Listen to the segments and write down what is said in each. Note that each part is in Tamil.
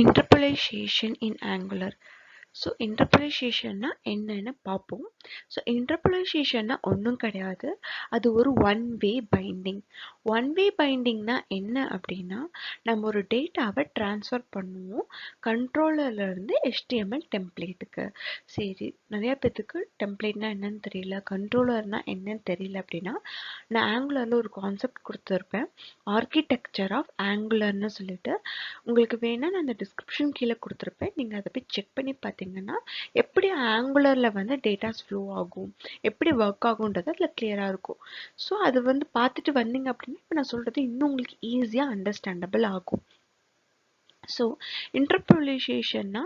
Interpolation in Angular. ஸோ இன்டர்போலேஷன்னா என்னன்னு பார்ப்போம். ஸோ இன்டர்போலேஷன்னா ஒன்றும் கிடையாது, அது ஒரு one way binding. One way பைண்டிங்னா என்ன அப்படின்னா, நம்ம ஒரு டேட்டாவை ட்ரான்ஸ்ஃபர் பண்ணுவோம் கண்ட்ரோலர்லேருந்து HTML டெம்ப்ளேட்டுக்கு. சரி, நிறையா பேத்துக்கு டெம்ப்ளேட்னா என்னன்னு தெரியல, கண்ட்ரோலர்னா என்னன்னு தெரியல அப்படின்னா, நான் ஆங்குலரில் ஒரு கான்செப்ட் கொடுத்துருப்பேன், ஆர்கிடெக்சர் ஆஃப் ஆங்குலர்னு சொல்லிட்டு. உங்களுக்கு வேணா நான் அந்த டிஸ்கிரிப்ஷன் கீழே கொடுத்துருப்பேன், நீங்கள் அதை போய் செக் பண்ணி பார்த்தீங்கன்னா எப்படி ஆங்குலரில் வந்து டேட்டாஸ் ஃப்ளோ ஆகும், எப்படி ஒர்க் ஆகுன்றது அதில் கிளியராக இருக்கும். ஸோ அது வந்து பார்த்துட்டு வந்தீங்க அப்படின்னா இப்போ நான் சொல்கிறது இன்னும் உங்களுக்கு ஈஸியாக அண்டர்ஸ்டாண்டபிள் ஆகும். ஸோ இன்டர்போலேஷன்னா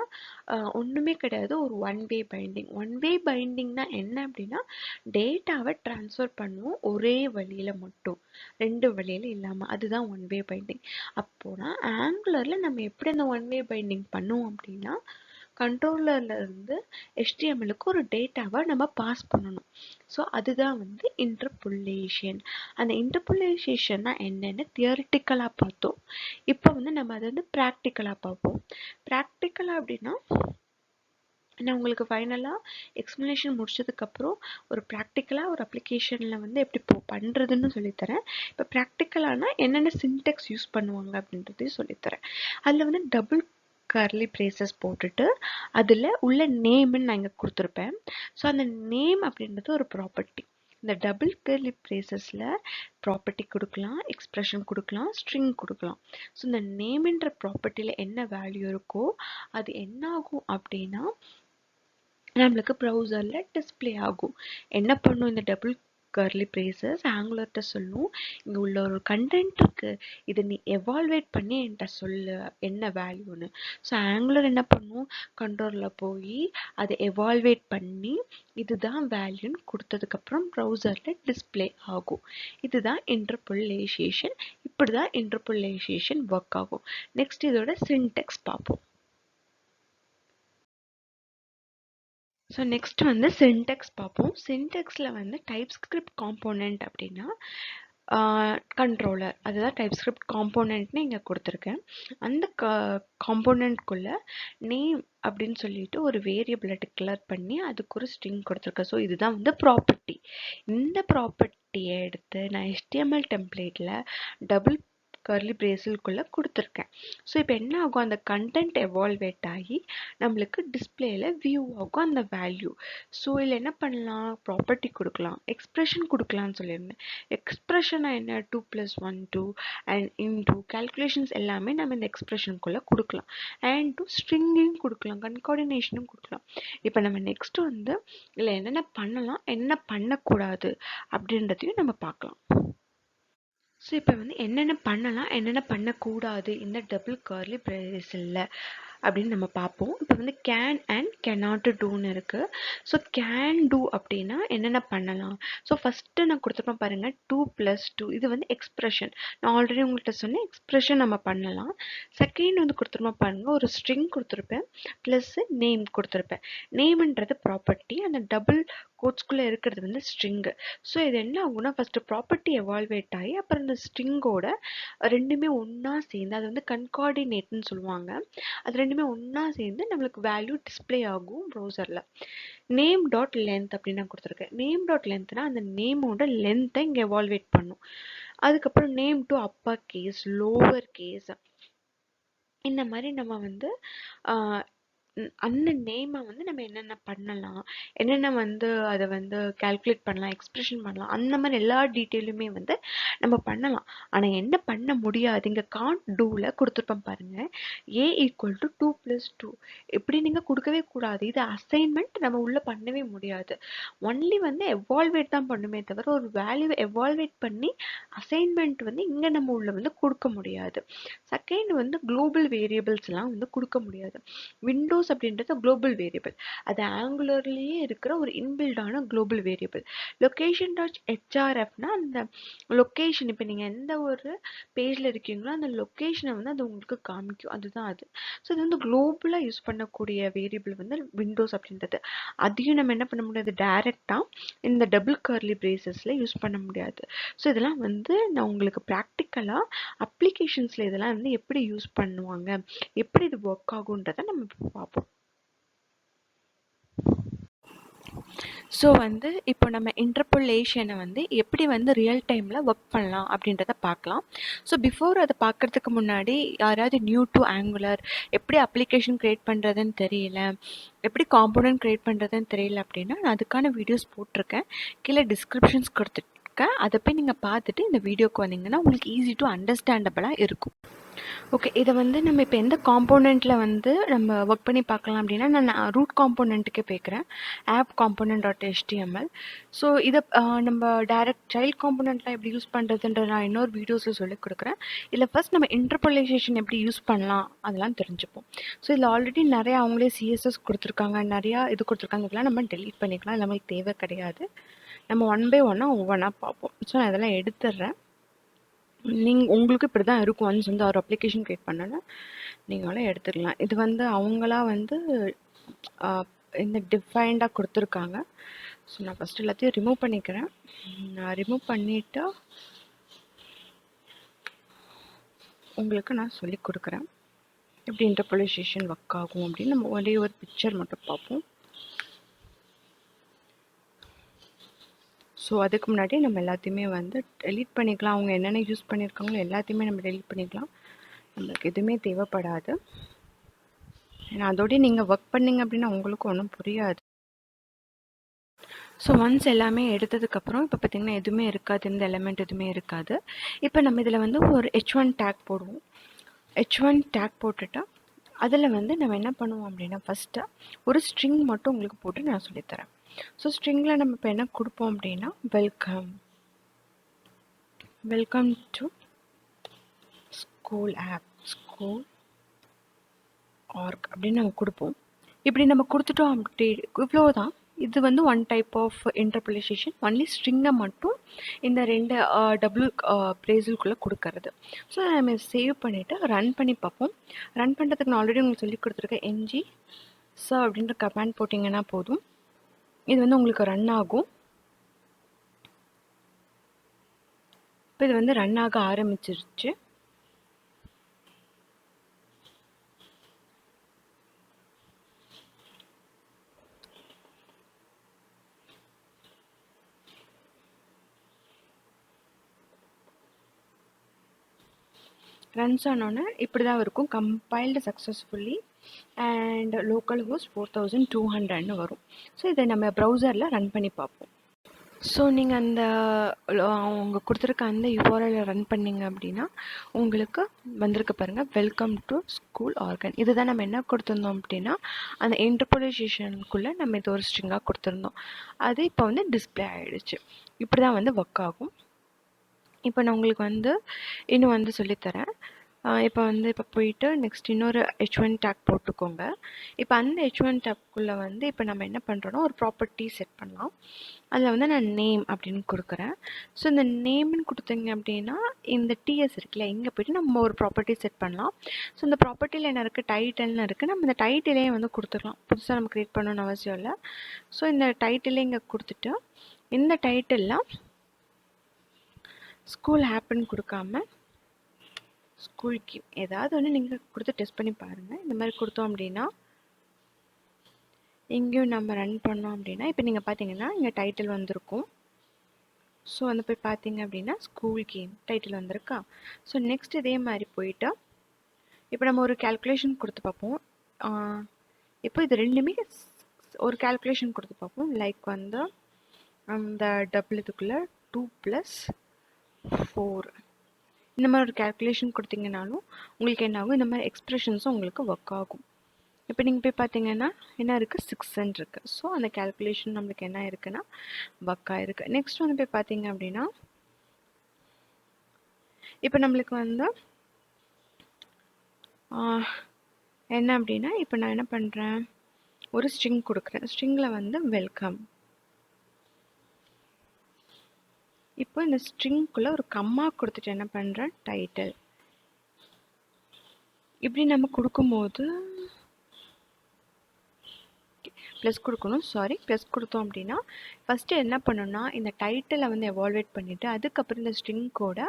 ஒன்றுமே கிடையாது, ஒரு one way binding. One way பைண்டிங்னா என்ன அப்படின்னா, டேட்டாவை ட்ரான்ஸ்ஃபர் பண்ணுவோம் ஒரே வழியில் மட்டும், ரெண்டு வழியில் இல்லாமல், அதுதான் ஒன் வே பைண்டிங். அப்போனா ஆங்குலரில் நம்ம எப்படி அந்த ஒன் வே பைண்டிங் பண்ணுவோம் அப்படின்னா, கண்ட்ரோலர்ல இருந்து HTMLக்கு ஒரு டேட்டாவை நம்ம பாஸ் பண்ணணும். ஸோ அதுதான் வந்து இன்டர்போலேஷன். அந்த இன்டர்போலேஷன்னா என்னன்னு தியரிட்டிக்கலாக பார்த்தோம். இப்போ வந்து நம்ம அதை வந்து ப்ராக்டிக்கலாக பார்ப்போம். ப்ராக்டிக்கலாக அப்படின்னா, நான் உங்களுக்கு ஃபைனலாக எக்ஸ்ப்ளனேஷன் முடிச்சதுக்கப்புறம் ஒரு ப்ராக்டிக்கலாக ஒரு அப்ளிகேஷனில் வந்து எப்படி பண்ணுறதுன்னு சொல்லித்தரேன். இப்போ ப்ராக்டிக்கலானா என்னென்ன சின்டெக்ஸ் யூஸ் பண்ணுவாங்க அப்படின்றதையும் சொல்லித்தரேன். அதில் வந்து டபுள் கர்லி பிரேசஸ் போட்டுட்டு அதில் உள்ள நேம்னு நான் இங்கே கொடுத்துருப்பேன். ஸோ அந்த நேம் அப்படின்றது ஒரு ப்ராப்பர்ட்டி. இந்த டபுள் கர்லி பிரேசஸில் ப்ராப்பர்ட்டி கொடுக்கலாம், எக்ஸ்பிரஷன் கொடுக்கலாம், ஸ்ட்ரிங் கொடுக்கலாம். ஸோ இந்த நேம்ன்ற ப்ராப்பர்ட்டியில் என்ன வேல்யூ இருக்கோ அது என்ன ஆகும் அப்படின்னா நம்மளுக்கு ப்ரௌசரில் டிஸ்பிளே ஆகும். என்ன பண்ணும் இந்த டபுள் கர்லி பிரேசஸ், ஆங்குலர்கிட்ட சொல்லும், இங்கே உள்ள ஒரு கண்டென்ட் இருக்குது, இதை நீ எவால்வேட் பண்ணி என்கிட்ட சொல்லு என்ன வேல்யூன்னு. ஸோ ஆங்குலர் என்ன பண்ணும், கண்ட்ரோலில் போய் அதை எவால்வேட் பண்ணி இதுதான் வேல்யூன்னு கொடுத்ததுக்கப்புறம் ப்ரௌசரில் டிஸ்பிளே ஆகும். இதுதான் இன்டர்போலேஷன். இப்படி தான் இன்டர்போலேஷன் ஒர்க் ஆகும். நெக்ஸ்ட் இதோட சின்டெக்ஸ் பார்ப்போம். ஸோ நெக்ஸ்ட் வந்து சின்டெக்ஸ் பார்ப்போம். சின்டெக்ஸில் வந்து டைப்ஸ்கிரிப்ட் காம்போனன்ட் அப்படின்னா கண்ட்ரோலர், அதுதான் டைப்ஸ்கிரிப்ட் காம்போனன்ட்னு இங்கே கொடுத்துருக்கேன். அந்த காம்போனன்ட்குள்ளே நேம் அப்படின்னு சொல்லிட்டு ஒரு வேரியபிளை டிக்ளேர் பண்ணி அதுக்கு ஒரு ஸ்ட்ரிங் கொடுத்துருக்கேன். ஸோ இதுதான் வந்து ப்ராப்பர்ட்டி. இந்த ப்ராப்பர்ட்டியை எடுத்து நான் HTML டெம்ப்ளேட்டில் டபுள் கர்லி பிரேசல்குள்ளே கொடுத்துருக்கேன். ஸோ இப்போ என்ன ஆகும், அந்த கண்டென்ட் எவால்வேட் ஆகி நம்மளுக்கு டிஸ்பிளேயில் வியூ ஆகும் அந்த வேல்யூ. ஸோ இதில் என்ன பண்ணலாம், ப்ராப்பர்ட்டி கொடுக்கலாம், எக்ஸ்பிரஷன் கொடுக்கலான்னு சொல்லியிருந்தேன். எக்ஸ்பிரஷனாக என்ன, 2 + 1 2 அண்ட் இன்டூ கேல்குலேஷன்ஸ் எல்லாமே நம்ம இந்த எக்ஸ்பிரஷனுக்குள்ளே கொடுக்கலாம். அண்ட் டூ ஸ்ட்ரிங்கையும் கொடுக்கலாம், கன்கார்டினேஷனும் கொடுக்கலாம். இப்போ நம்ம நெக்ஸ்ட் வந்து இதில் என்னென்ன பண்ணலாம், என்ன பண்ணக்கூடாது அப்படின்றதையும் நம்ம பார்க்கலாம். ஸோ இப்போ வந்து என்னென்ன பண்ணலாம், என்னென்ன பண்ணக்கூடாது இந்த டபுள் கர்லி பிரேசஸில் அப்படின்னு நம்ம பார்ப்போம். இப்போ வந்து கேன் அண்ட் cannot டூன்னு இருக்குது. ஸோ கேன் டூ அப்படின்னா என்னென்ன பண்ணலாம். ஸோ ஃபஸ்ட்டு நான் கொடுத்துருப்பேன் பாருங்கள், 2 + 2, இது வந்து எக்ஸ்பிரஷன். நான் ஆல்ரெடி உங்கள்கிட்ட சொன்னேன், எக்ஸ்பிரஷன் நம்ம பண்ணலாம். செகண்ட் வந்து கொடுத்துருப்பேன் பாருங்கள், ஒரு ஸ்ட்ரிங் கொடுத்துருப்பேன் ப்ளஸ் நேம் கொடுத்துருப்பேன். நேம்ன்றது ப்ராப்பர்ட்டி, அந்த டபுள் கோட்ஸ்குள்ளே இருக்கிறது வந்து ஸ்ட்ரிங்கு. ஸோ இது என்ன ஆகும்னா, ஃபஸ்ட்டு ப்ராப்பர்ட்டி எவால்வேட் ஆகி அப்புறம் இந்த ஸ்ட்ரிங்கோட ரெண்டுமே ஒன்றா சேர்ந்து, அது வந்து கன்கார்டினேட்னு சொல்லுவாங்க, அது ரெண்டுமே ஒன்றா சேர்ந்து நம்மளுக்கு வேல்யூ டிஸ்பிளே ஆகும் ப்ரௌசரில். நேம் டாட் லென்த் அப்படின்னு நான் கொடுத்துருக்கேன். நேம் டாட் லென்த்னா அந்த நேமோட லென்த்தை இங்கே எவால்வேட் பண்ணும். அதுக்கப்புறம் name to upper case, lower case, இந்த மாதிரி நம்ம வந்து அந்த நேமை வந்து நம்ம என்னென்ன பண்ணலாம், என்னென்ன வந்து அதை வந்து கால்குலேட் பண்ணலாம், எக்ஸ்பிரஷன் பண்ணலாம், அந்த மாதிரி எல்லா டீட்டெயிலுமே வந்து நம்ம பண்ணலாம். ஆனால் என்ன பண்ண முடியாது, இங்கே காண்ட் டூவில் கொடுத்துருப்பேன் பாருங்கள், A = 2 + 2 இப்படி நீங்கள் கொடுக்கவே கூடாது. இது அசைன்மெண்ட், நம்ம உள்ளே பண்ணவே முடியாது. ஒன்லி வந்து எவால்வேட் தான் பண்ணுமே தவிர ஒரு வேல்யூவை எவால்வேட் பண்ணி அசைன்மெண்ட் வந்து இங்கே நம்ம உள்ள வந்து கொடுக்க முடியாது. செகண்ட் வந்து குளோபல் வேரியபிள்ஸ்லாம் வந்து கொடுக்க முடியாது. விண்டோஸ் விண்டோஸ் அப்படின்றது குளோபல் வேரியபிள். அது ஆங்குலர்லேயே இருக்கிற ஒரு இன்பில்டான குளோபல் வேரியபிள். லொக்கேஷன் டாட் ஹெச்ஆர்எஃப்னா அந்த லொக்கேஷன், இப்போ நீங்கள் எந்த ஒரு பேஜில் இருக்கீங்களோ அந்த லொக்கேஷனை வந்து அது உங்களுக்கு காமிக்கும். அதுதான் அது. ஸோ இது வந்து குளோபலாக யூஸ் பண்ணக்கூடிய வேரியபிள் வந்து விண்டோஸ் அப்படின்றது. அதையும் நம்ம என்ன பண்ண முடியாது, டைரெக்டாக இந்த டபுள் கர்லி பிரேசஸில் யூஸ் பண்ண முடியாது. ஸோ இதெல்லாம் வந்து நான் உங்களுக்கு ப்ராக்டிக்கலாக அப்ளிகேஷன்ஸில் இதெல்லாம் வந்து எப்படி யூஸ் பண்ணுவாங்க, எப்படி இது ஒர்க் ஆகுன்றதை நம்ம இப்போ பார்ப்போம். ஸோ வந்து இப்போ நம்ம இன்டர்போலேஷனை வந்து எப்படி வந்து ரியல் டைமில் ஒர்க் பண்ணலாம் அப்படின்றத பார்க்கலாம். ஸோ பிஃபோர் அதை பார்க்குறதுக்கு முன்னாடி யாராவது நியூ டு ஆங்குலர், எப்படி அப்ளிகேஷன் க்ரியேட் பண்ணுறதுன்னு தெரியல, எப்படி காம்போனன்ட் க்ரியேட் பண்ணுறதுன்னு தெரியல அப்படின்னா நான் அதுக்கான வீடியோஸ் போட்டிருக்கேன், கீழே டிஸ்கிரிப்ஷன்ஸ் கொடுத்துருக்கேன். அதை போய் நீங்கள் பார்த்துட்டு இந்த வீடியோக்கு வந்தீங்கன்னா உங்களுக்கு ஈஸி டு அண்டர்ஸ்டாண்டபிளாக இருக்கும். ஓகே, இதை வந்து நம்ம இப்போ எந்த காம்போனண்ட்டில் வந்து நம்ம ஒர்க் பண்ணி பார்க்கலாம் அப்படின்னா நான் ரூட் காம்போனண்ட்டுக்கே போய்க்கிறேன், app component dot HTML. So இதை நம்ம டைரக்ட் சைல்ட் காம்போனண்ட்லாம் எப்படி யூஸ் பண்ணுறதுன்ற நான் இன்னொரு வீடியோஸில் சொல்லிக் கொடுக்குறேன். இதில் ஃபர்ஸ்ட் நம்ம இன்டர்போலேஷன் எப்படி யூஸ் பண்ணலாம் அதெல்லாம் தெரிஞ்சுப்போம். ஸோ இதில் ஆல்ரெடி நிறையா அவங்களே CSS கொடுத்துருக்காங்க, நிறையா இது கொடுத்துருக்காங்க. இதெல்லாம் நம்ம டெலீட் பண்ணிக்கலாம், இது நம்மளுக்கு தேவை கிடையாது. நம்ம ஒன் பை ஒன்னாக ஒவ்வொன்றா பார்ப்போம். ஸோ நான் இதெல்லாம் எடுத்துடுறேன். உங்களுக்கு இப்படி தான் இருக்கும். ஒன்ஸ் வந்து ஒரு அப்ளிகேஷன் க்ரியேட் பண்ணோன்னா நீங்களும் எடுத்துக்கலாம். இது வந்து அவங்களா வந்து இந்த டிஃபைன்டாக கொடுத்துருக்காங்க. ஸோ நான் ஃபஸ்ட் எல்லாத்தையும் ரிமூவ் பண்ணிக்கிறேன். நான் ரிமூவ் பண்ணிவிட்டு உங்களுக்கு நான் சொல்லி கொடுக்குறேன் எப்படி இன்டர்போலேஷன் ஒர்க் ஆகும் அப்படின்னு. நம்ம ஒரே ஒரு பிக்சர் மட்டும் பார்ப்போம். ஸோ அதுக்கு முன்னாடி நம்ம எல்லாத்தையுமே வந்து டெலீட் பண்ணிக்கலாம். அவங்க என்னென்ன யூஸ் பண்ணியிருக்காங்களோ எல்லாத்தையுமே நம்ம டெலீட் பண்ணிக்கலாம், நம்மளுக்கு எதுவுமே தேவைப்படாது. ஏன்னா அதோடய நீங்கள் ஒர்க் பண்ணிங்க அப்படின்னா உங்களுக்கு ஒன்றும் புரியாது. ஸோ ஒன்ஸ் எல்லாமே எடுத்ததுக்கப்புறம் இப்போ பார்த்திங்கன்னா எதுவுமே இருக்காது, இந்த எலிமெண்ட் எதுவுமே இருக்காது. இப்போ நம்ம இதில் வந்து ஒரு H1 டேக் போடுவோம். H1 டேக் போட்டுட்டா அதில் வந்து நம்ம என்ன பண்ணுவோம் அப்படின்னா ஃபஸ்ட்டு ஒரு ஸ்ட்ரிங் மட்டும் உங்களுக்கு போட்டு நான் சொல்லித்தரேன். ஸோ ஸ்ட்ரிங்கில் நம்ம இப்போ என்ன கொடுப்போம் அப்படின்னா welcome to school of school ark அப்படின்னு நம்ம கொடுப்போம். இப்படி நம்ம கொடுத்துட்டோம் அப்படி இவ்வளோதான். இது வந்து one type of interpolation, only ஸ்ட்ரிங்கை மட்டும் இந்த ரெண்டு டபுள் பிரேசலுக்குள்ளே கொடுக்கறது. ஸோ நம்ம சேவ் பண்ணிவிட்டு ரன் பண்ணி பார்ப்போம். ரன் பண்ணுறதுக்கு நான் ஆல்ரெடி உங்களுக்கு சொல்லி கொடுத்துருக்கேன், ng sir அப்படின்ற கமாண்ட் போட்டிங்கன்னா போதும், இது வந்து உங்களுக்கு ரன் ஆகும். இப்போ இது வந்து ரன் ஆக ஆரம்பிச்சிருச்சு. ரன்ஸ் ஆனோன்னே இப்படி தான் இருக்கும், compiled successfully and local host 4200ன்னு வரும். ஸோ இதை நம்ம ப்ரௌசரில் ரன் பண்ணி பார்ப்போம். ஸோ நீங்கள் அந்த அவங்க கொடுத்துருக்க அந்த யூஆர்எல்ல ரன் பண்ணிங்க அப்படின்னா உங்களுக்கு வந்திருக்க பாருங்கள், வெல்கம் டு ஸ்கூல் ஆர்கன். இதுதான் நம்ம என்ன கொடுத்துருந்தோம் அப்படின்னா அந்த இன்டர்போலேஷனுக்குள்ளே நம்ம இது ஒரு ஸ்ட்ரிங்காக கொடுத்துருந்தோம். அது இப்போ வந்து டிஸ்பிளே ஆகிடுச்சு. இப்படி தான் வந்து ஒர்க் ஆகும். இப்போ நான் உங்களுக்கு வந்து இன்னும் வந்து சொல்லித்தரேன். இப்போ போயிட்டு நெக்ஸ்ட் இன்னொரு H1 டேக் போட்டுக்கோங்க. இப்போ அந்த H1 டேக்குள்ளே வந்து இப்போ நம்ம என்ன பண்ணுறோன்னா ஒரு ப்ராப்பர்ட்டி செட் பண்ணலாம். அதில் வந்து நான் நேம் அப்படின்னு கொடுக்குறேன். ஸோ இந்த நேம்னு கொடுத்தீங்க அப்படின்னா இந்த TS இருக்குல்ல, இங்கே போய்ட்டு நம்ம ஒரு ப்ராப்பர்ட்டி செட் பண்ணலாம். ஸோ இந்த ப்ராப்பர்ட்டியில் என்ன இருக்குது, டைட்டில்னு இருக்குது. நம்ம இந்த டைட்டிலே வந்து கொடுத்துக்கலாம், புதுசாக நம்ம க்ரியேட் பண்ணணும்னு அவசியம் இல்லை. ஸோ இந்த டைட்டிலே இங்கே கொடுத்துட்டு இந்த டைட்டிலில் ஸ்கூல் ஆப்னு கொடுக்காம ஸ்கூல் கேம் ஏதாவது ஒன்று நீங்கள் கொடுத்து டெஸ்ட் பண்ணி பாருங்கள். இந்த மாதிரி கொடுத்தோம் அப்படின்னா எங்கேயும் நம்ம ரன் பண்ணோம் அப்படின்னா இப்போ நீங்கள் பார்த்தீங்கன்னா இங்கே டைட்டில் வந்திருக்கும். ஸோ வந்து போய் பார்த்தீங்க அப்படின்னா ஸ்கூல் கேம் டைட்டில் வந்திருக்கா. ஸோ நெக்ஸ்ட் இதே மாதிரி போயிட்டு இப்போ நம்ம ஒரு கேல்குலேஷன் கொடுத்து பார்ப்போம். இப்போ இது ரெண்டுமே ஒரு கேல்குலேஷன் கொடுத்து பார்ப்போம். லைக் வந்து அந்த டபுள் இதுக்குள்ளே 2 + 4 இந்த மாதிரி ஒரு கேல்குலேஷன் கொடுத்தீங்கனாலும் உங்களுக்கு என்ன ஆகும், இந்த மாதிரி எக்ஸ்ப்ரெஷன்ஸும் உங்களுக்கு ஒர்க் ஆகும். இப்போ நீங்கள் போய் பார்த்தீங்கன்னா என்ன இருக்குது, 6ன்னு இருக்குது. ஸோ அந்த கேல்குலேஷன் நம்மளுக்கு என்ன இருக்குன்னா ஒர்க் ஆகிருக்கு. நெக்ஸ்ட் வந்து போய் பார்த்தீங்க அப்படின்னா இப்போ நம்மளுக்கு வந்து என்ன அப்படின்னா இப்போ நான் என்ன பண்ணுறேன், ஒரு ஸ்ட்ரிங் கொடுக்குறேன். ஸ்ட்ரிங்கில் வந்து வெல்கம். இப்போ இந்த ஸ்ட்ரிங்குள்ளே ஒரு கம்மா கொடுத்துட்டு என்ன பண்ணுறேன், டைட்டில். இப்படி நம்ம கொடுக்கும்போது ப்ளஸ் கொடுக்கணும், ப்ளஸ் கொடுத்தோம் அப்படின்னா ஃபஸ்ட்டு என்ன பண்ணணும்னா இந்த டைட்டிலை வந்து எவால்வேட் பண்ணிவிட்டு அதுக்கப்புறம் இந்த ஸ்ட்ரிங்கோட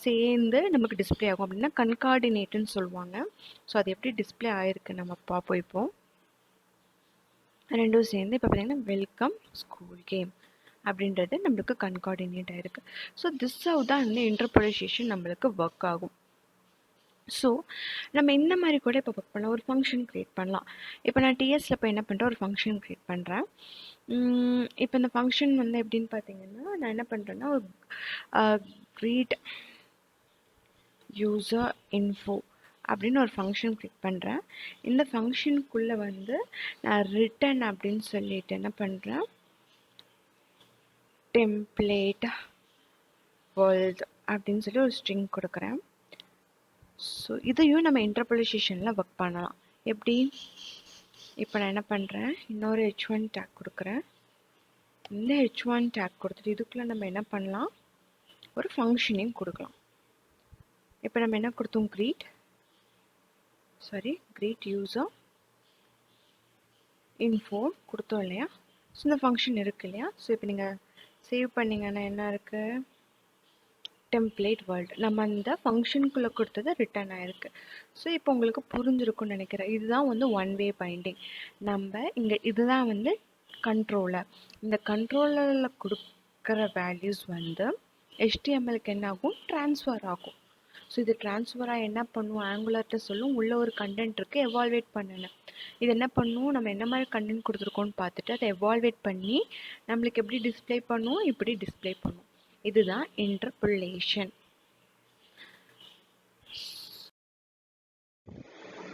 சேர்ந்து நமக்கு டிஸ்பிளே ஆகும். அப்படின்னா கன்கார்டினேட்டுன்னு சொல்லுவாங்க. ஸோ அது எப்படி டிஸ்பிளே ஆகிருக்கு நம்ம பார்ப்போம். இப்போது ரெண்டும் சேர்ந்து இப்போ பார்த்தீங்கன்னா வெல்கம் ஸ்கூல் கேம் அப்படின்றது நம்மளுக்கு கன்கார்டினேட் ஆகிருக்கு. ஸோ திஸ் ஹவ் தான் வந்து இன்டர்போலேஷன் நம்மளுக்கு ஒர்க் ஆகும். ஸோ நம்ம இந்த மாதிரி கூட இப்போ ஒர்க் பண்ணலாம். ஒரு ஃபங்க்ஷன் க்ரியேட் பண்ணலாம். இப்போ நான் டிஎஸில் இப்போ என்ன பண்ணுறேன், ஒரு ஃபங்க்ஷன் க்ரியேட் பண்ணுறேன். இப்போ இந்த ஃபங்க்ஷன் வந்து எப்படின்னு பார்த்தீங்கன்னா நான் என்ன பண்ணுறேன்னா ஒரு க்ரீட் யூசர் இன்ஃபோ அப்படின்னு ஒரு ஃபங்க்ஷன் க்ரியேட் பண்ணுறேன். இந்த ஃபங்க்ஷனுக்குள்ளே வந்து நான் ரிட்டன் அப்படின்னு சொல்லிட்டு என்ன பண்ணுறேன், டெம்ப்ளேட் வேர்ல்ட் அப்படின்னு சொல்லி ஒரு ஸ்ட்ரிங் கொடுக்குறேன். ஸோ இதையும் நம்ம இன்டர்போலேஷனில் ஒர்க் பண்ணலாம். எப்படி, இப்போ நான் என்ன பண்ணுறேன், இன்னொரு h1 டேக் கொடுக்குறேன். இந்த h1 டேக் கொடுத்துட்டு இதுக்குள்ளே நம்ம என்ன பண்ணலாம், ஒரு ஃபங்க்ஷனையும் கொடுக்கலாம். இப்போ நம்ம என்ன கொடுத்தோம், க்ரீட் யூசர் இன்ஃபோ கொடுத்தோம் இல்லையா. ஸோ இந்த ஃபங்க்ஷன் இருக்குது இல்லையா. ஸோ இப்போ நீங்கள் சேவ் பண்ணிங்கன்னா என்ன இருக்குது, டெம்ப்ளேட் வேர்ல்டு. நம்ம அந்த ஃபங்க்ஷனுக்குள்ளே கொடுத்தது ரிட்டர்ன் ஆகிருக்கு. ஸோ இப்போ உங்களுக்கு புரிஞ்சிருக்கும்னு நினைக்கிறேன். இதுதான் வந்து ஒன் வே பைண்டிங். நம்ம இங்கே இதுதான் வந்து கண்ட்ரோலர். இந்த கண்ட்ரோலரில் கொடுக்குற வேல்யூஸ் வந்து HTMLக்கு என்ன ஆகும், ட்ரான்ஸ்ஃபர் ஆகும். ஸோ இது ட்ரான்ஸ்ஃபராக என்ன பண்ணும், ஆங்குலர்கிட்ட சொல்லும் உள்ள ஒரு கண்டென்ட் இருக்குது, எவால்வேட் பண்ணணும். இது என்ன பண்ணும், நம்ம என்ன மாதிரி கண்டென்ட் கொடுத்துருக்கோன்னு பார்த்துட்டு அதை எவால்வேட் பண்ணி நம்மளுக்கு எப்படி டிஸ்பிளே பண்ணும், இப்படி டிஸ்பிளே பண்ணும். இதுதான் இன்டர்போலேஷன்.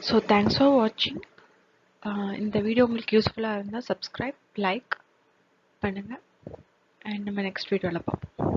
ஸோ தேங்க்ஸ் ஃபார் வாட்சிங். இந்த வீடியோ உங்களுக்கு யூஸ்ஃபுல்லாக இருந்தால் சப்ஸ்கிரைப், லைக் பண்ணுங்கள். அண்ட் நம்ம நெக்ஸ்ட் வீடியோவில் பார்ப்போம்.